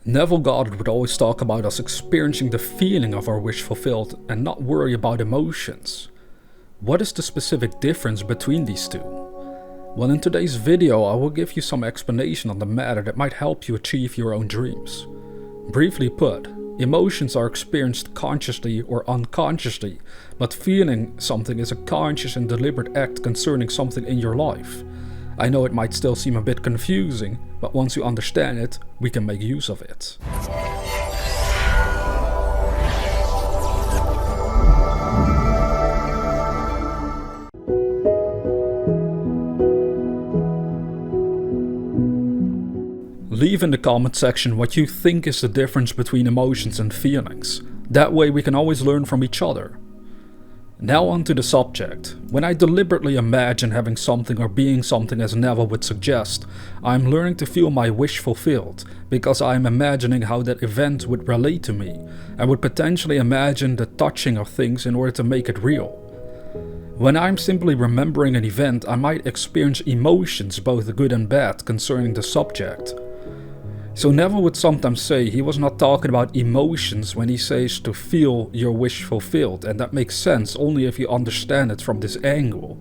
Neville Goddard would always talk about us experiencing the feeling of our wish fulfilled and not worry about emotions. What is the specific difference between these two? Well, in today's video I will give you some explanation on the matter that might help you achieve your own dreams. Briefly put, emotions are experienced consciously or unconsciously, but feeling something is a conscious and deliberate act concerning something in your life. I know it might still seem a bit confusing, but once you understand it, we can make use of it. Leave in the comment section what you think is the difference between emotions and feelings. That way we can always learn from each other. Now on to the subject. When I deliberately imagine having something or being something as Neville would suggest, I am learning to feel my wish fulfilled, because I am imagining how that event would relate to me. I would potentially imagine the touching of things in order to make it real. When I am simply remembering an event, I might experience emotions, both good and bad, concerning the subject. So Neville would sometimes say he was not talking about emotions when he says to feel your wish fulfilled, and that makes sense only if you understand it from this angle.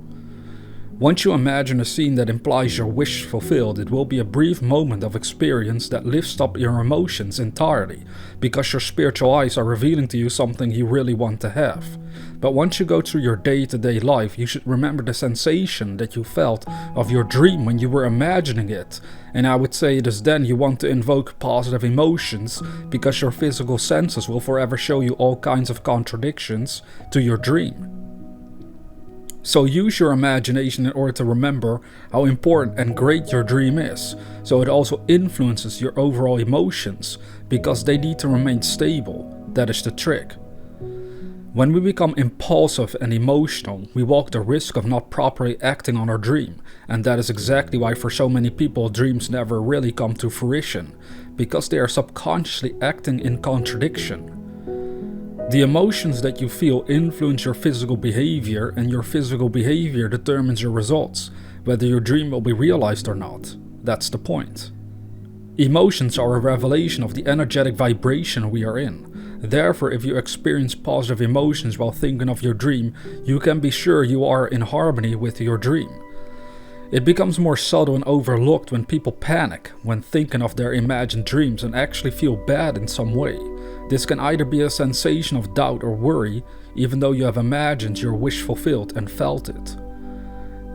Once you imagine a scene that implies your wish fulfilled, it will be a brief moment of experience that lifts up your emotions entirely, because your spiritual eyes are revealing to you something you really want to have. But once you go through your day-to-day life, you should remember the sensation that you felt of your dream when you were imagining it. And I would say it is then you want to invoke positive emotions, because your physical senses will forever show you all kinds of contradictions to your dream. So use your imagination in order to remember how important and great your dream is, so it also influences your overall emotions, because they need to remain stable. That is the trick. When we become impulsive and emotional, we walk the risk of not properly acting on our dream, and that is exactly why for so many people dreams never really come to fruition, because they are subconsciously acting in contradiction. The emotions that you feel influence your physical behavior, and your physical behavior determines your results, whether your dream will be realized or not. That's the point. Emotions are a revelation of the energetic vibration we are in. Therefore, if you experience positive emotions while thinking of your dream, you can be sure you are in harmony with your dream. It becomes more subtle and overlooked when people panic when thinking of their imagined dreams and actually feel bad in some way. This can either be a sensation of doubt or worry, even though you have imagined your wish fulfilled and felt it.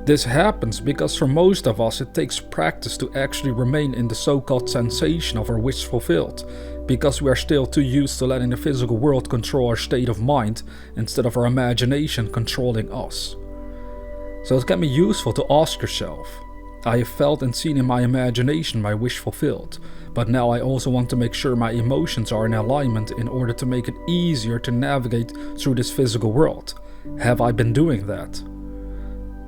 This happens because for most of us it takes practice to actually remain in the so-called sensation of our wish fulfilled, because we are still too used to letting the physical world control our state of mind instead of our imagination controlling us. So it can be useful to ask yourself, I have felt and seen in my imagination my wish fulfilled, but now I also want to make sure my emotions are in alignment in order to make it easier to navigate through this physical world. Have I been doing that?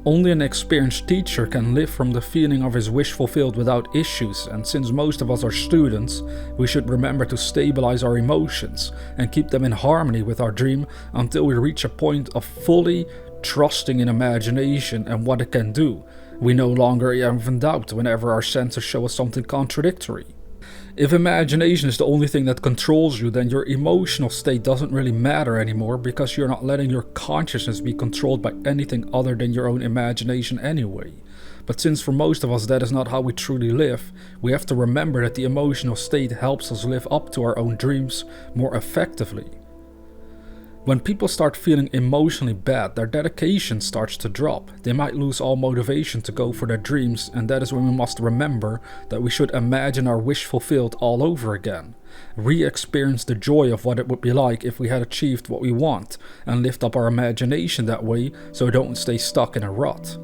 Only an experienced teacher can live from the feeling of his wish fulfilled without issues, and since most of us are students, we should remember to stabilize our emotions and keep them in harmony with our dream until we reach a point of fully trusting in imagination and what it can do. We no longer even doubt whenever our senses show us something contradictory. If imagination is the only thing that controls you, then your emotional state doesn't really matter anymore, because you're not letting your consciousness be controlled by anything other than your own imagination anyway. But since for most of us that is not how we truly live, we have to remember that the emotional state helps us live up to our own dreams more effectively. When people start feeling emotionally bad, their dedication starts to drop. They might lose all motivation to go for their dreams, and that is when we must remember that we should imagine our wish fulfilled all over again. Re-experience the joy of what it would be like if we had achieved what we want, and lift up our imagination that way so we don't stay stuck in a rut.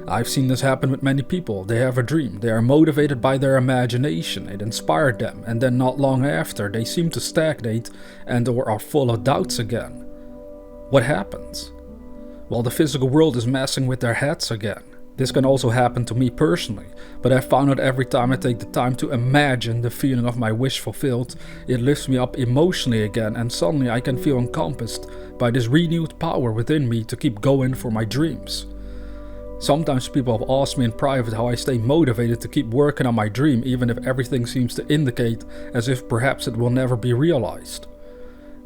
I've seen this happen with many people. They have a dream, they are motivated by their imagination, it inspired them, and then not long after they seem to stagnate and or are full of doubts again. What happens? Well, the physical world is messing with their heads again. This can also happen to me personally, but I found out every time I take the time to imagine the feeling of my wish fulfilled, it lifts me up emotionally again, and suddenly I can feel encompassed by this renewed power within me to keep going for my dreams. Sometimes people have asked me in private how I stay motivated to keep working on my dream even if everything seems to indicate as if perhaps it will never be realized.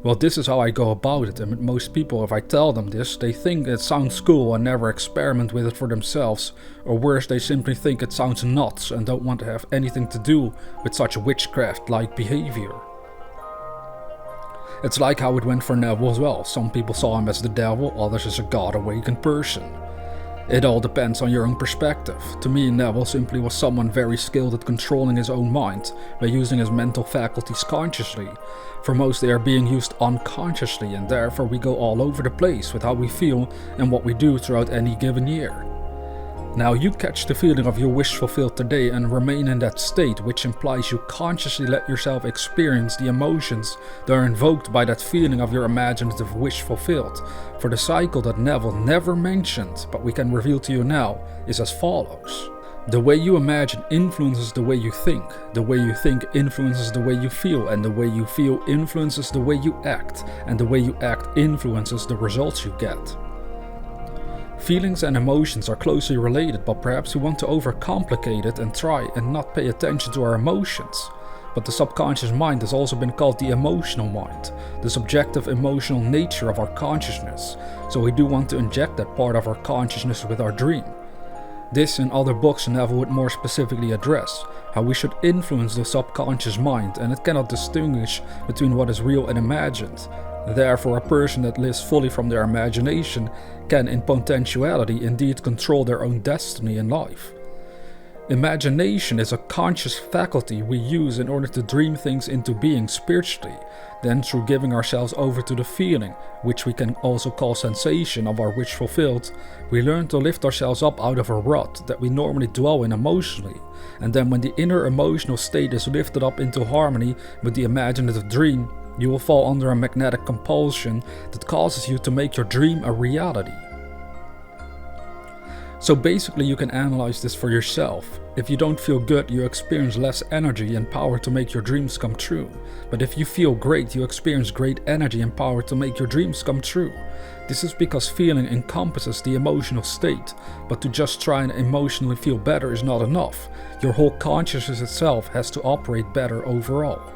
Well, this is how I go about it, and with most people, if I tell them this, they think it sounds cool and never experiment with it for themselves, or worse, they simply think it sounds nuts and don't want to have anything to do with such witchcraft-like behavior. It's like how it went for Neville as well. Some people saw him as the devil, others as a God-awakened person. It all depends on your own perspective. To me, Neville simply was someone very skilled at controlling his own mind by using his mental faculties consciously. For most, they are being used unconsciously, and therefore we go all over the place with how we feel and what we do throughout any given year. Now you catch the feeling of your wish fulfilled today and remain in that state, which implies you consciously let yourself experience the emotions that are invoked by that feeling of your imaginative wish fulfilled. For the cycle that Neville never mentioned, but we can reveal to you now, is as follows. The way you imagine influences the way you think influences the way you feel, and the way you feel influences the way you act, and the way you act influences the results you get. Feelings and emotions are closely related, but perhaps we want to overcomplicate it and try and not pay attention to our emotions. But the subconscious mind has also been called the emotional mind, the subjective emotional nature of our consciousness, so we do want to inject that part of our consciousness with our dream. This and other books Neville would more specifically address, how we should influence the subconscious mind, and it cannot distinguish between what is real and imagined. Therefore, a person that lives fully from their imagination can, in potentiality, indeed control their own destiny in life. Imagination is a conscious faculty we use in order to dream things into being spiritually. Then, through giving ourselves over to the feeling, which we can also call sensation, of our wish fulfilled, we learn to lift ourselves up out of a rut that we normally dwell in emotionally. And then when the inner emotional state is lifted up into harmony with the imaginative dream, you will fall under a magnetic compulsion that causes you to make your dream a reality. So basically you can analyze this for yourself. If you don't feel good, you experience less energy and power to make your dreams come true. But if you feel great, you experience great energy and power to make your dreams come true. This is because feeling encompasses the emotional state, but to just try and emotionally feel better is not enough. Your whole consciousness itself has to operate better overall.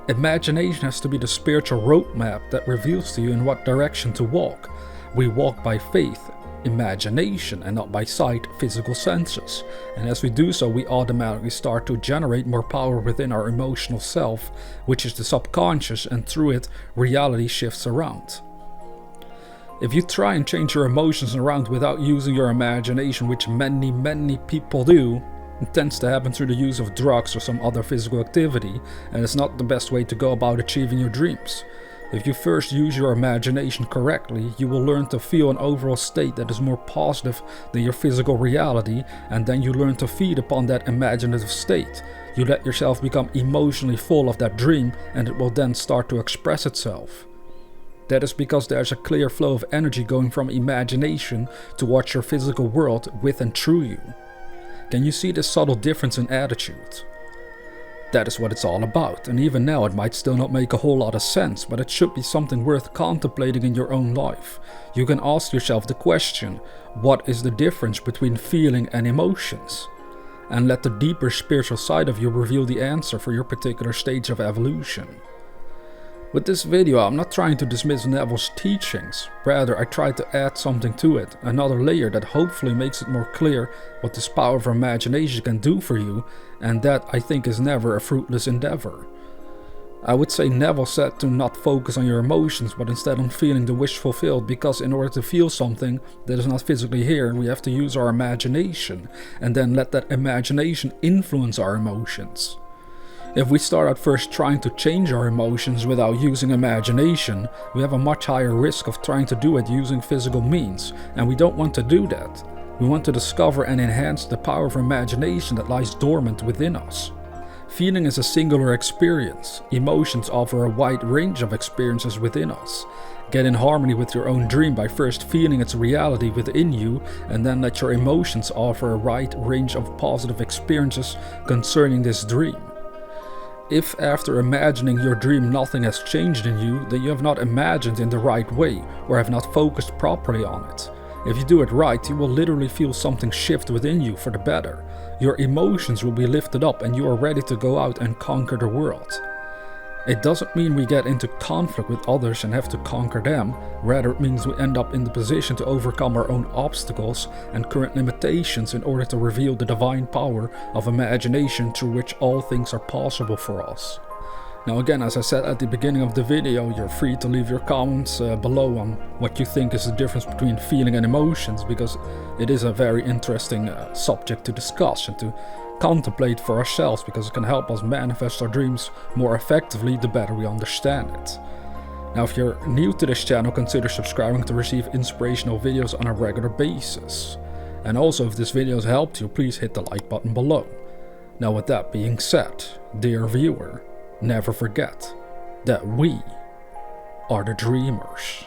Imagination has to be the spiritual roadmap that reveals to you in what direction to walk. We walk by faith, imagination, and not by sight, physical senses. And as we do so, we automatically start to generate more power within our emotional self, which is the subconscious, and through it, reality shifts around. If you try and change your emotions around without using your imagination, which many people do, it tends to happen through the use of drugs or some other physical activity, and it's not the best way to go about achieving your dreams. If you first use your imagination correctly, you will learn to feel an overall state that is more positive than your physical reality, and then you learn to feed upon that imaginative state. You let yourself become emotionally full of that dream, and it will then start to express itself. That is because there is a clear flow of energy going from imagination towards your physical world with and through you. Can you see this subtle difference in attitude? That is what it's all about, and even now it might still not make a whole lot of sense, but it should be something worth contemplating in your own life. You can ask yourself the question, what is the difference between feeling and emotions? And let the deeper spiritual side of you reveal the answer for your particular stage of evolution. With this video, I'm not trying to dismiss Neville's teachings, rather I try to add something to it, another layer that hopefully makes it more clear what this power of imagination can do for you, and that I think is never a fruitless endeavor. I would say Neville said to not focus on your emotions, but instead on feeling the wish fulfilled, because in order to feel something that is not physically here, we have to use our imagination, and then let that imagination influence our emotions. If we start at first trying to change our emotions without using imagination, we have a much higher risk of trying to do it using physical means, and we don't want to do that. We want to discover and enhance the power of imagination that lies dormant within us. Feeling is a singular experience. Emotions offer a wide range of experiences within us. Get in harmony with your own dream by first feeling its reality within you, and then let your emotions offer a wide range of positive experiences concerning this dream. If after imagining your dream nothing has changed in you, then you have not imagined in the right way or have not focused properly on it. If you do it right, you will literally feel something shift within you for the better. Your emotions will be lifted up and you are ready to go out and conquer the world. It doesn't mean we get into conflict with others and have to conquer them. Rather, it means we end up in the position to overcome our own obstacles and current limitations in order to reveal the divine power of imagination through which all things are possible for us. Now again, as I said at the beginning of the video, you're free to leave your comments below on what you think is the difference between feeling and emotions, because it is a very interesting subject to discuss and to contemplate for ourselves, because it can help us manifest our dreams more effectively the better we understand it. Now if you're new to this channel, consider subscribing to receive inspirational videos on a regular basis. And also, if this video has helped you, please hit the like button below. Now with that being said, dear viewer, never forget that we are the dreamers.